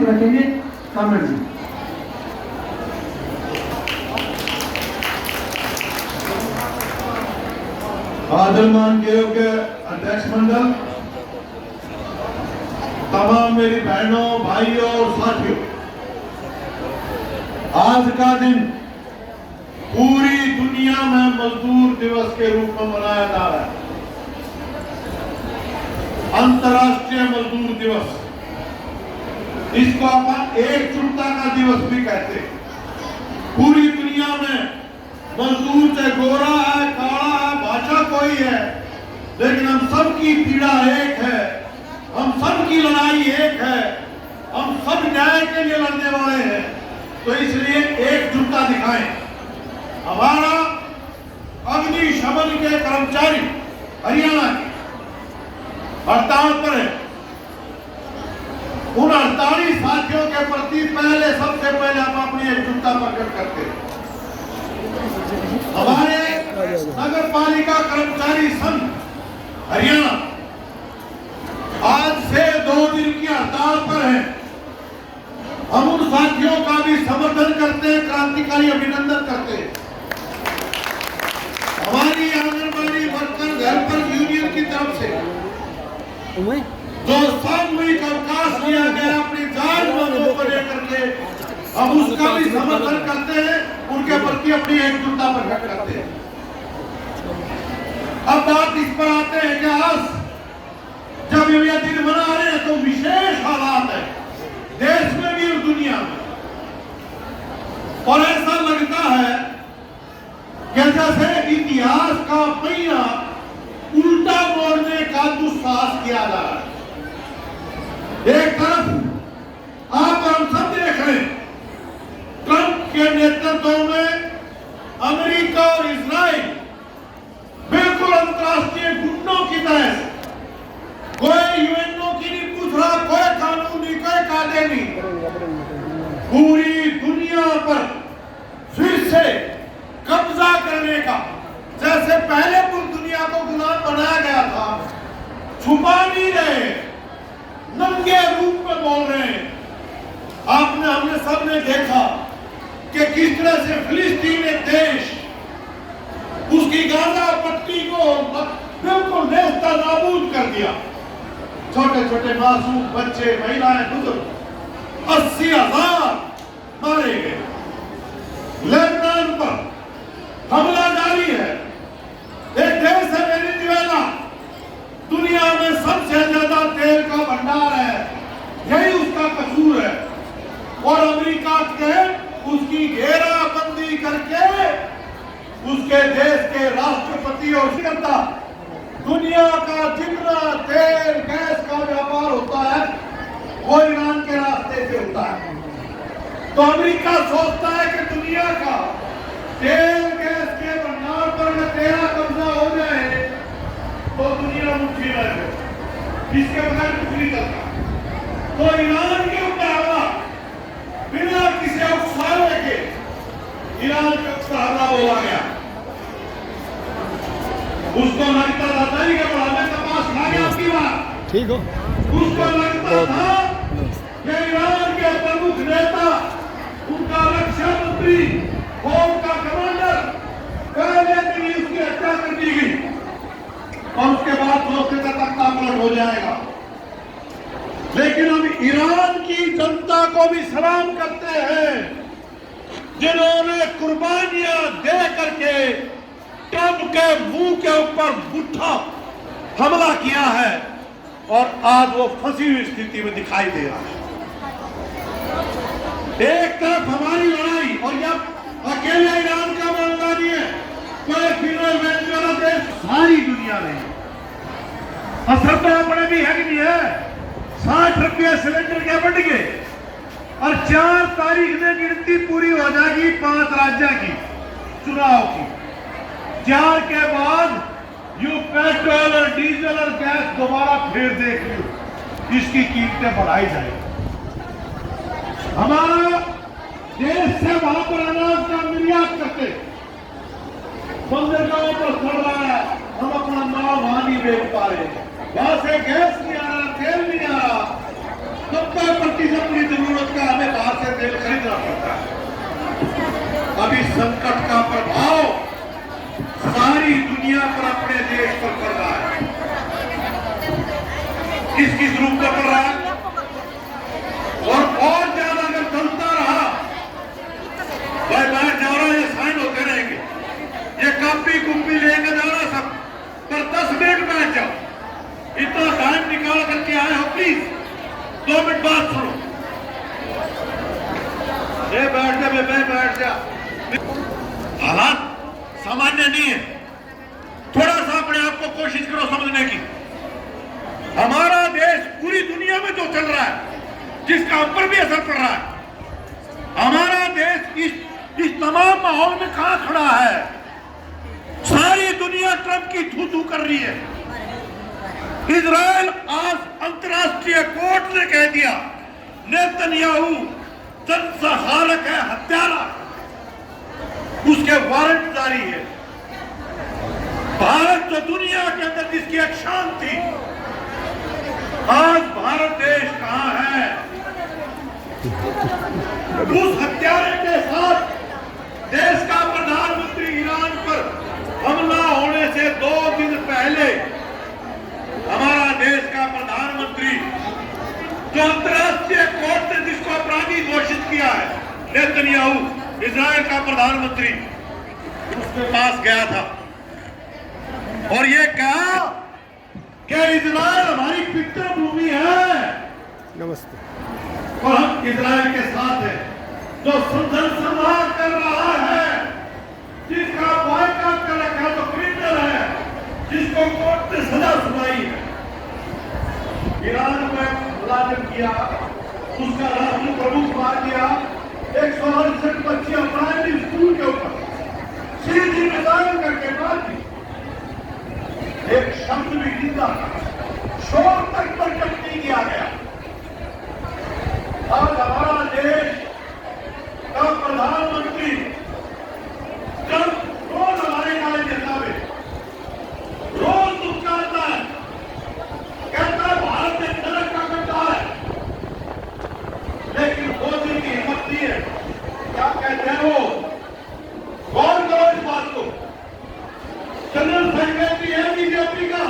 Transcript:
Minute रखेंगे comment में। आदरमान के योग्य अध्यक्ष मंडल, तमाम मेरी बहनों, भाइयों और साथियों, आज का दिन पूरी दुनिया में मजदूर दिवस के रूप में मनाया जा रहा है। अंतर्राष्ट्रीय मजदूर दिवस, इसको अपन एकजुटता का दिवस भी कहते हैं। पूरी दुनिया में मजदूर चाहे गोरा है, काला है, भाषा कोई है, लेकिन हम सबकी पीड़ा एक है, हम सबकी लड़ाई एक है, हम सब न्याय के लिए लड़ने वाले हैं। तो इसलिए एकजुटता दिखाएं। हमारा अग्निशमन के कर्मचारी हरियाणा के हड़ताल पर है। उन हड़ताली साथियों के प्रति सबसे पहले हम अपनी एकजुटता प्रकट करते हैं। हमारे नगर पालिका कर्मचारी संघ हरियाणा आज से 2 दिन की हड़ताल पर है। हम उन साथियों का भी समर्थन करते हैं, क्रांतिकारी अभिनंदन करते हैं। हमारी आंगनबाड़ी वर्कर हेल्पर यूनियन की तरफ से जो सामूहिक अवकाश लिया गया अपनी जान मांगों को लेकर के, हम उसका भी समर्थन करते हैं, उनके प्रति अपनी एकजुटता प्रकट करते हैं। अब बात इस पर आते हैं कि आज जब ये दिन मना रहे हैं तो विशेष हालात है देश में भी और दुनिया में, और ऐसा लगता है कि जैसे इतिहास का पहिया उल्टा मोड़ने का दुस्साहस किया जा रहा है। एक तरफ आप हम सब देख रहे हैं, ट्रंप के नेतृत्व में अमेरिका और इजराइल बिल्कुल अंतर्राष्ट्रीय गुंडों की तरह से, कोई यूएनओ की नहीं पूछ रहा, कोई कानून नहीं, कोई कायदे नहीं, पूरी दुनिया पर फिर से कब्जा करने का, जैसे पहले पूरी दुनिया को गुलाम बनाया गया था, छुपा नहीं रहे, नंगे रूप में बोल रहे हैं। हमने सबने देखा कि किस तरह से फिलिस्तीन एक देश उसकी गाजा पट्टी को बिल्कुल नेस्ता नाबूद कर दिया। छोटे छोटे मासूम बच्चे, महिलाएं, बुजुर्ग 80,000 मारे गए। लेबनान पर हमला जारी है। एक देश है वेनेजुएला, दुनिया में सबसे ज्यादा तेल का भंडार है, यही उसका कसूर है। और अमेरिका के उसकी घेराबंदी करके उसके देश के राष्ट्रपति और करता दुनिया का जितना तेल गैस का व्यापार होता है वो ईरान के रास्ते से होता है। तो अमेरिका सोचता है कि दुनिया का तेल गैस के भंडार पर में तेरा कब्जा हो जाए तो दुनिया मुट्ठी में है, इसके बगैर कुछ नहीं करता। तो ईरान के ऊपर हमला बिना किसी उकसावे के ईरान के ऊपर हमला बोला गया। उसको लगता था नहीं कि बढ़ाने का पास खा गया आपकी बात, ठीक हो। उसको लगता था कि ईरान के प्रमुख नेता, उनका रक्षा मंत्री और उनका कमांडर पहले दिन ही उसकी हत्या कर दी गई और उसके बाद सोचते का तख्ता पलट हो जाएगा। लेकिन हम ईरान की जनता को भी सलाम करते हैं जिन्होंने कुर्बानियां दे करके ट्रंप के मुंह के ऊपर बुट्ठा हमला किया है और आज वो फंसी हुई स्थिति में दिखाई दे रहा है। एक तरफ हमारी लड़ाई, और जब अकेले ईरान का मामला नहीं है, कोई वेनेजुएला देश, सारी दुनिया में असर तो अपने भी है कि नहीं है। 60 रुपये सिलेंडर के बढ़ गए और 4 तारीख में गिनती पूरी हो जाएगी 5 राज्यों की चुनाव की। 4 के बाद यू पेट्रोल और डीजल और गैस दोबारा फिर देख लो, इसकी कीमतें बढ़ाई जाएगी। हमारा देश से वहां पर अनाज का निर्यात करते, बंदरगाहों पर चल रहा है, हम अपना माल वहां नहीं बेच पा रहे, वहां से गैस नहीं आ रहा, तेल नहीं आ रहा, 90% अपनी जरूरत पर भी असर पड़ रहा है। हमारा देश इस तमाम माहौल में कहां खड़ा है? सारी दुनिया ट्रंप की थू थू कर रही है। इजराइल आज अंतर्राष्ट्रीय कोर्ट ने कह दिया नेतन्याहू जनसंहारक है, हत्यारा, उसके वारंट जारी है। भारत जो दुनिया के अंदर जिसकी एक शान थी, आज भारत देश कहां है? उस हत्यारे के साथ देश का प्रधानमंत्री ईरान पर हमला होने से 2 दिन पहले हमारा देश का प्रधानमंत्री जो अंतर्राष्ट्रीय कोर्ट ने जिसको अपराधी घोषित किया है, नेतन्याहू इजराइल का प्रधानमंत्री, उसके पास गया था और ये कहा कि इजराइल हमारी पितृभूमि है। नमस्ते। और हम इजराइल के साथ हैं। जो संहार कर रहा है, जिसका बॉयकॉट कर रखा है, जो क्रिमिनल है, जिसको कोर्ट ने सजा सुनाई है, ईरान में मुलाजिम किया, उसका राष्ट्र प्रमुख मार दिया, 168 बच्चियां प्राइमरी स्कूल के ऊपर सीधी मिसाइल करके मार दी। एक शब्द भी जिंदा शोर तक बरकत नहीं किया गया। आज हमारा देश का प्रधानमंत्री जब रोज हमारे काले जनता में रोज दुखता है, कहता है भारत में नरक का कट्टा है, लेकिन मोदी की हिम्मत नहीं है। क्या कहते हैं वो? गौर करो इस बात को। जनरल सेक्रेटरी है बीजेपी का,